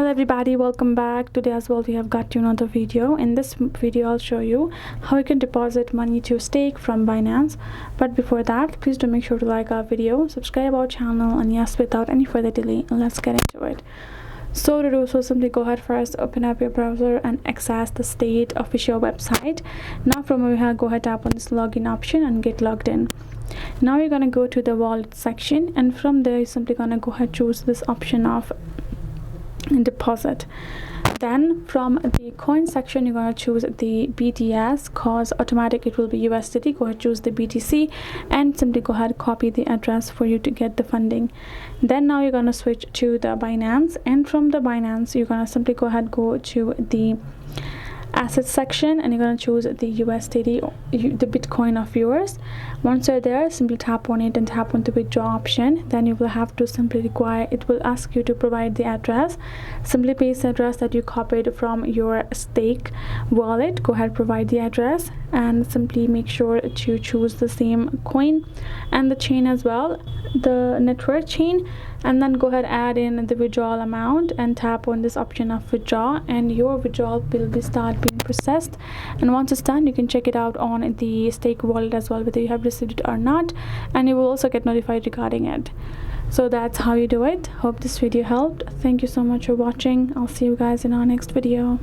Hello everybody, welcome back. Today as well we have got you another video. In this video I'll show you how you can deposit money to stake from Binance. But before that, please do make sure to like our video, subscribe our channel, and yes, without any further delay, let's get into it. So to do so, simply go ahead first, open up your browser and access the state official website. Now from over here, go ahead, tap on this login option and get logged in. Now you're gonna go to the wallet section, and from there you're simply gonna go ahead, choose this option of deposit. Then from the coin section you're going to choose the BTS, cause automatic it will be USDT. Go ahead, choose the BTC and simply go ahead, copy the address for you to get the funding. Then now you're going to switch to the Binance, and from the Binance you're going to simply go ahead, go to the assets section, and you're going to choose the USDT, the Bitcoin of yours. Once you're there, simply tap on it and tap on the withdraw option. Then you will have to simply require, it will ask you to provide the address. Simply paste the address that you copied from your stake wallet. Go ahead, provide the address, and simply make sure to choose the same coin and the chain as well, the network chain, and then go ahead, add in the withdrawal amount and tap on this option of withdraw, and your withdrawal will be start being processed. And once it's done, you can check it out on the stake wallet as well, whether you have received it or not, and you will also get notified regarding it. So that's how you do it. Hope this video helped. Thank you so much for watching. I'll see you guys in our next video.